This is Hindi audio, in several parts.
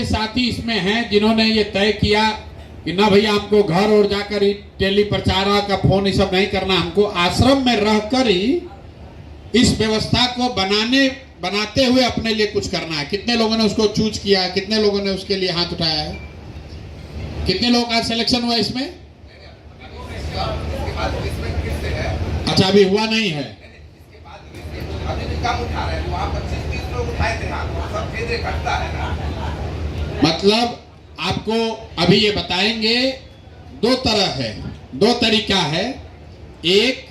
साथी इसमें हैं जिन्होंने ये तय किया कि ना भैया हमको घर और जाकर ही टेली प्रचारक का फोन ये सब नहीं करना, हमको आश्रम में रहकर ही इस व्यवस्था को बनाते हुए अपने लिए कुछ करना है। कितने लोगों ने उसको चूज किया है, कितने लोगों ने उसके लिए हाथ उठाया है, कितने लोगों का सिलेक्शन हुआ इसमें? अच्छा, अभी हुआ नहीं है। मतलब आपको अभी ये बताएंगे, दो तरह है, दो तरीका है। एक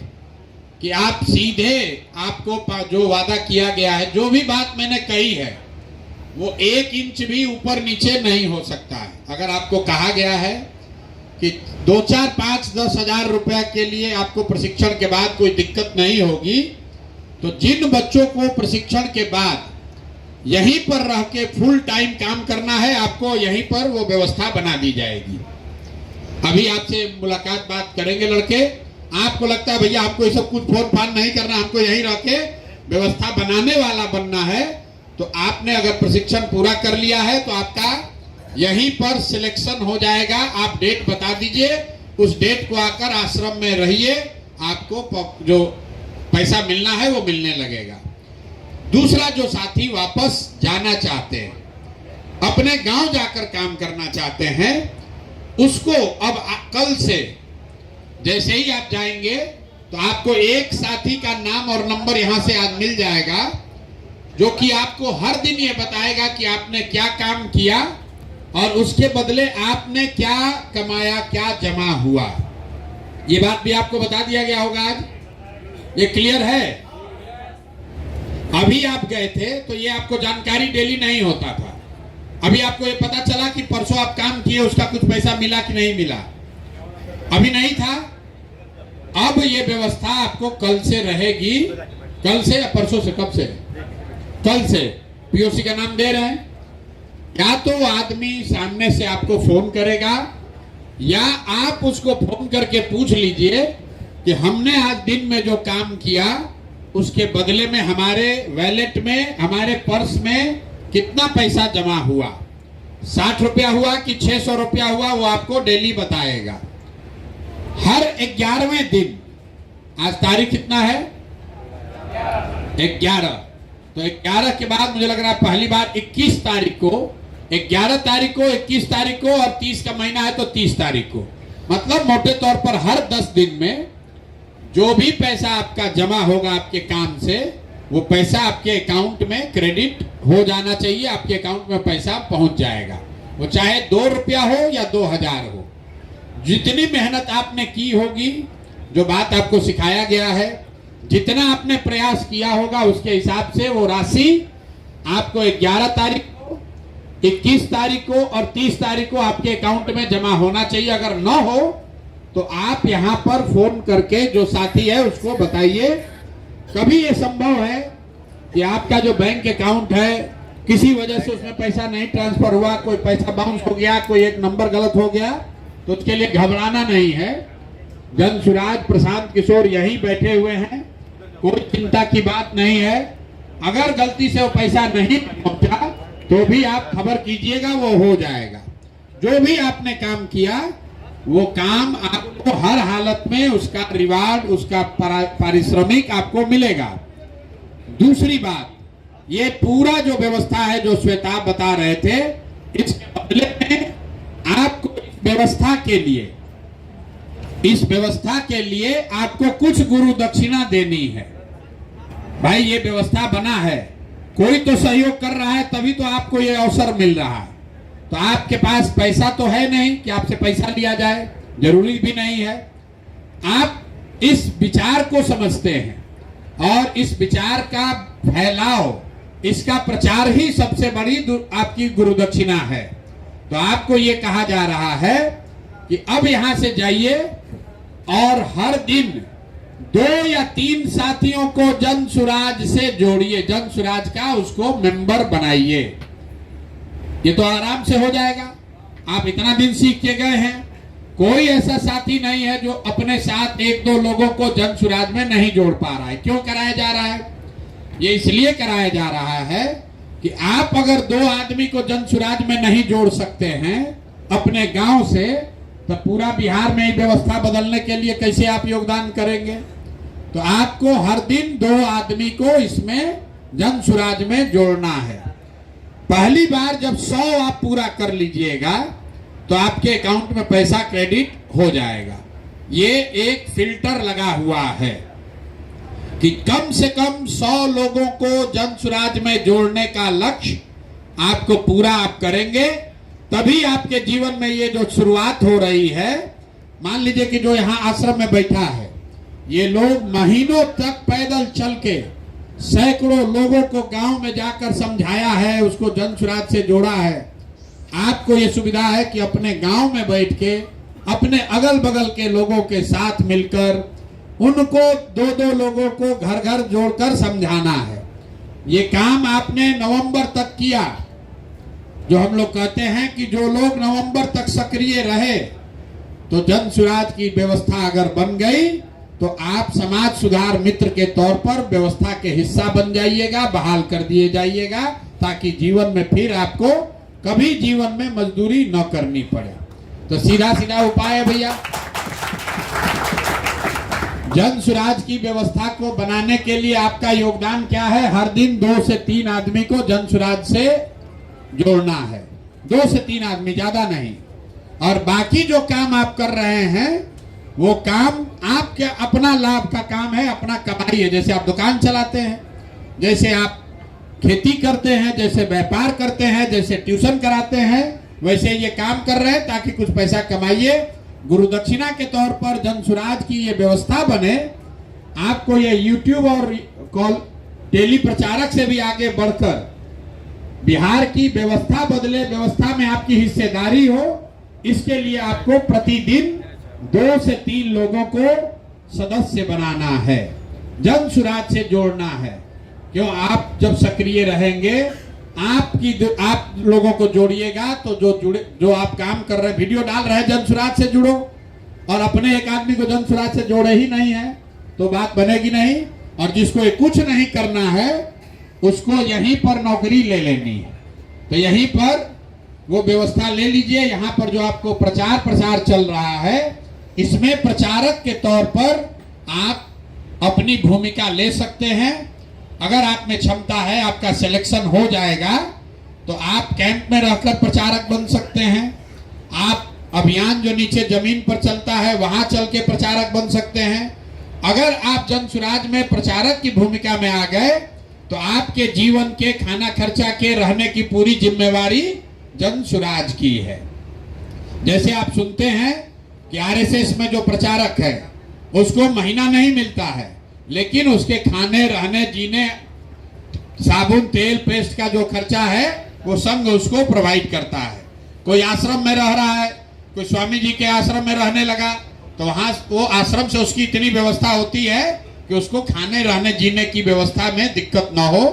कि आप सीधे, आपको जो वादा किया गया है, जो भी बात मैंने कही है वो 1 इंच भी ऊपर नीचे नहीं हो सकता है। अगर आपको कहा गया है कि 2, 4, 5, 10 हजार रुपया के लिए आपको प्रशिक्षण के बाद कोई दिक्कत नहीं होगी, तो जिन बच्चों को प्रशिक्षण के बाद यहीं पर रह के फुल टाइम काम करना है, आपको यहीं पर वो व्यवस्था बना दी जाएगी। अभी आपसे मुलाकात बात करेंगे लड़के। आपको लगता है भैया आपको ये सब कुछ फोन फान नहीं करना, हमको यहीं रह के व्यवस्था बनाने वाला बनना है, तो आपने अगर प्रशिक्षण पूरा कर लिया है तो आपका यहीं पर सिलेक्शन हो जाएगा। आप डेट बता दीजिए, उस डेट को आकर आश्रम में रहिए, आपको जो पैसा मिलना है वो मिलने लगेगा। दूसरा, जो साथी वापस जाना चाहते हैं, अपने गांव जाकर काम करना चाहते हैं, उसको अब कल से जैसे ही आप जाएंगे तो आपको एक साथी का नाम और नंबर यहां से आज मिल जाएगा, जो कि आपको हर दिन ये बताएगा कि आपने क्या काम किया और उसके बदले आपने क्या कमाया, क्या जमा हुआ। ये बात भी आपको बता दिया गया होगा आज। ये क्लियर है? अभी आप गए थे तो ये आपको जानकारी डेली नहीं होता था। अभी आपको ये पता चला कि परसों आप काम किए, उसका कुछ पैसा मिला कि नहीं मिला, अभी नहीं था। अब ये व्यवस्था आपको कल से रहेगी। कल से या परसों से? कब से? कल से। पीओसी का नाम दे रहे हैं। या तो वो आदमी सामने से आपको फोन करेगा, या आप उसको फोन करके पूछ लीजिए कि हमने आज दिन में जो काम किया उसके बदले में हमारे वैलेट में, हमारे पर्स में कितना पैसा जमा हुआ, 60 रुपया हुआ कि 600 रुपया हुआ, वो आपको डेली बताएगा। हर 11वें दिन, आज तारीख कितना है? 11। तो 11 के बाद मुझे लग रहा है पहली बार 21 तारीख को, 11 तारीख को, 21 तारीख को और 30 का महीना है तो 30 तारीख को, मतलब मोटे तौर पर हर 10 दिन में जो भी पैसा आपका जमा होगा आपके काम से, वो पैसा आपके अकाउंट में क्रेडिट हो जाना चाहिए। आपके अकाउंट में पैसा पहुंच जाएगा, वो चाहे 2 रुपया हो या 2000 हो। जितनी मेहनत आपने की होगी, जो बात आपको सिखाया गया है, जितना आपने प्रयास किया होगा, उसके हिसाब से वो राशि आपको 11 तारीख को, 21 तारीख को और 30 तारीख को आपके अकाउंट में जमा होना चाहिए। अगर न हो तो आप यहां पर फोन करके जो साथी है उसको बताइए। कभी ये संभव है कि आपका जो बैंक अकाउंट है किसी वजह से उसमें पैसा नहीं ट्रांसफर हुआ, कोई पैसा बाउंस हो गया, कोई एक नंबर गलत हो गया, तो उसके लिए घबराना नहीं है। जन सुराज प्रशांत किशोर यहीं बैठे हुए हैं, कोई चिंता की बात नहीं है। अगर गलती से वो पैसा नहीं पहुंचा तो भी आप खबर कीजिएगा, वो हो जाएगा। जो भी आपने काम किया वो काम आपको हर हालत में उसका रिवार्ड, उसका पारिश्रमिक आपको मिलेगा। दूसरी बात, ये पूरा जो व्यवस्था है जो श्वेता बता रहे थे, इसके बदले में आपको इस व्यवस्था के लिए आपको कुछ गुरु दक्षिणा देनी है। भाई ये व्यवस्था बना है, कोई तो सहयोग कर रहा है, तभी तो आपको ये अवसर मिल रहा है। तो आपके पास पैसा तो है नहीं कि आपसे पैसा लिया जाए, जरूरी भी नहीं है। आप इस विचार को समझते हैं और इस विचार का फैलाव, इसका प्रचार ही सबसे बड़ी आपकी गुरु दक्षिणा है। तो आपको ये कहा जा रहा है कि अब यहां से जाइए और हर दिन 2 या 3 साथियों को जन सुराज से जोड़िए, जन सुराज का उसको मेंबर बनाइए। ये तो आराम से हो जाएगा। आप इतना दिन सीख के गए हैं, कोई ऐसा साथी नहीं है जो अपने साथ 1-2 लोगों को जन सुराज में नहीं जोड़ पा रहा है। क्यों कराया जा रहा है? ये इसलिए कराया जा रहा है कि आप अगर 2 आदमी को जन सुराज में नहीं जोड़ सकते हैं अपने गांव से, तो पूरा बिहार में व्यवस्था बदलने के लिए कैसे आप योगदान करेंगे? तो आपको हर दिन 2 आदमी को इसमें जन सुराज में जोड़ना है। पहली बार जब 100 आप पूरा कर लीजिएगा तो आपके अकाउंट में पैसा क्रेडिट हो जाएगा। ये एक फिल्टर लगा हुआ है कि कम से कम 100 लोगों को जन सुराज में जोड़ने का लक्ष्य आपको पूरा आप करेंगे, तभी आपके जीवन में ये जो शुरुआत हो रही है। मान लीजिए कि जो यहाँ आश्रम में बैठा है, ये लोग महीनों तक पैदल चल के सैकड़ों लोगों को गांव में जाकर समझाया है, उसको जन सुराज से जोड़ा है। आपको ये सुविधा है कि अपने गांव में बैठ के अपने अगल बगल के लोगों के साथ मिलकर उनको 2-2 लोगों को घर घर जोड़कर समझाना है। ये काम आपने नवंबर तक किया। जो हम लोग कहते हैं कि जो लोग नवंबर तक सक्रिय रहे, तो जन सुराज की व्यवस्था अगर बन गई तो आप समाज सुधार मित्र के तौर पर व्यवस्था के हिस्सा बन जाइएगा, बहाल कर दिए जाइएगा, ताकि जीवन में फिर आपको कभी जीवन में मजदूरी न करनी पड़े। तो सीधा सीधा उपाय है भैया, जन सुराज की व्यवस्था को बनाने के लिए आपका योगदान क्या है? हर दिन 2 से 3 आदमी को जन सुराज से जोड़ना है। 2 से 3 आदमी, ज्यादा नहीं। और बाकी जो काम आप कर रहे हैं वो काम आपके अपना लाभ का काम है, अपना कमाई है। जैसे आप दुकान चलाते हैं, जैसे आप खेती करते हैं, जैसे व्यापार करते हैं, जैसे ट्यूशन कराते हैं, वैसे ये काम कर रहे हैं ताकि कुछ पैसा कमाइए। गुरु दक्षिणा के तौर पर जन सुराज की ये व्यवस्था बने। आपको ये यूट्यूब और कॉल टेली प्रचारक से भी आगे बढ़कर बिहार की व्यवस्था बदले, व्यवस्था में आपकी हिस्सेदारी हो, इसके लिए आपको प्रतिदिन 2 से 3 लोगों को सदस्य बनाना है, जन सुराज से जोड़ना है। क्यों? आप जब सक्रिय रहेंगे, आप लोगों को जोड़िएगा तो जो आप काम कर रहे हैं, वीडियो डाल रहे हैं, जन सुराज से जुड़ो। और अपने एक आदमी को जन सुराज से जोड़े ही नहीं है तो बात बनेगी नहीं। और जिसको कुछ नहीं करना है उसको यहीं पर नौकरी ले लेनी है, तो यहीं पर वो व्यवस्था ले लीजिए। यहाँ पर जो आपको प्रचार प्रसार चल रहा है, इसमें प्रचारक के तौर पर आप अपनी भूमिका ले सकते हैं। अगर आप में क्षमता है, आपका सिलेक्शन हो जाएगा तो आप कैंप में रहकर प्रचारक बन सकते हैं। आप अभियान जो नीचे जमीन पर चलता है वहां चल के प्रचारक बन सकते हैं। अगर आप जन सुराज में प्रचारक की भूमिका में आ गए तो आपके जीवन के खाना खर्चा के रहने की पूरी जिम्मेवारी जन सुराज की है। जैसे आप सुनते हैं कि आरएसएस में जो प्रचारक है उसको महीना नहीं मिलता है, लेकिन उसके खाने, रहने, जीने, साबुन, तेल, पेस्ट का जो खर्चा है वो संघ उसको प्रोवाइड करता है। कोई आश्रम में रह रहा है, कोई स्वामी जी के आश्रम में रहने लगा, तो वहां वो आश्रम से उसकी इतनी व्यवस्था होती है कि उसको खाने, रहने, जीने की व्यवस्था में दिक्कत ना हो।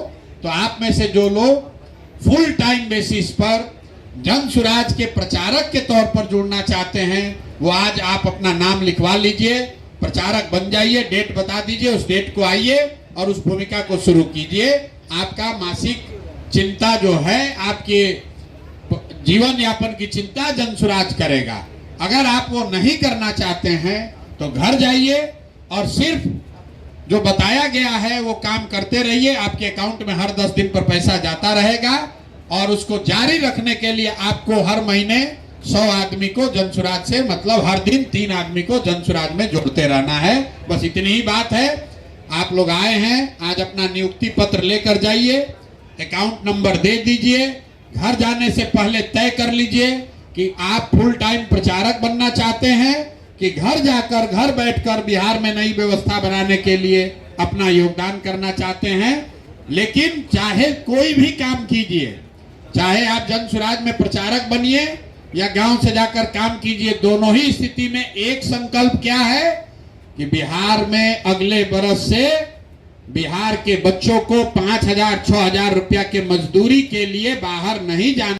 तो आप में से जो लोग फुल टाइम बेसिस पर जन सुराज के प्रचारक के तौर पर जुड़ना चाहते हैं, वो आज आप अपना नाम लिखवा लीजिए, प्रचारक बन जाइए, डेट बता दीजिए, उस डेट को आइए और उस भूमिका को शुरू कीजिए। आपका मासिक चिंता जो है, आपके जीवन यापन की चिंता जन सुराज करेगा। अगर आप वो नहीं करना चाहते हैं तो घर जाइए और सिर्फ जो बताया गया है वो काम करते रहिए। आपके अकाउंट में हर 10 दिन पर पैसा जाता रहेगा और उसको जारी रखने के लिए आपको हर महीने 100 आदमी को जन सुराज से, मतलब हर दिन 3 आदमी को जन सुराज में जोड़ते रहना है। बस इतनी ही बात है। आप लोग आए हैं, आज अपना नियुक्ति पत्र लेकर जाइए, अकाउंट नंबर दे दीजिए। घर जाने से पहले तय कर लीजिए कि आप फुल टाइम प्रचारक बनना चाहते हैं कि घर जाकर, घर बैठकर बिहार में नई व्यवस्था बनाने के लिए अपना योगदान करना चाहते हैं। लेकिन चाहे कोई भी काम कीजिए, चाहे आप जन सुराज में प्रचारक बनिए या गांव से जाकर काम कीजिए, दोनों ही स्थिति में एक संकल्प क्या है कि बिहार में अगले बरस से बिहार के बच्चों को 5,000 6,000 रुपया के मजदूरी के लिए बाहर नहीं जाना।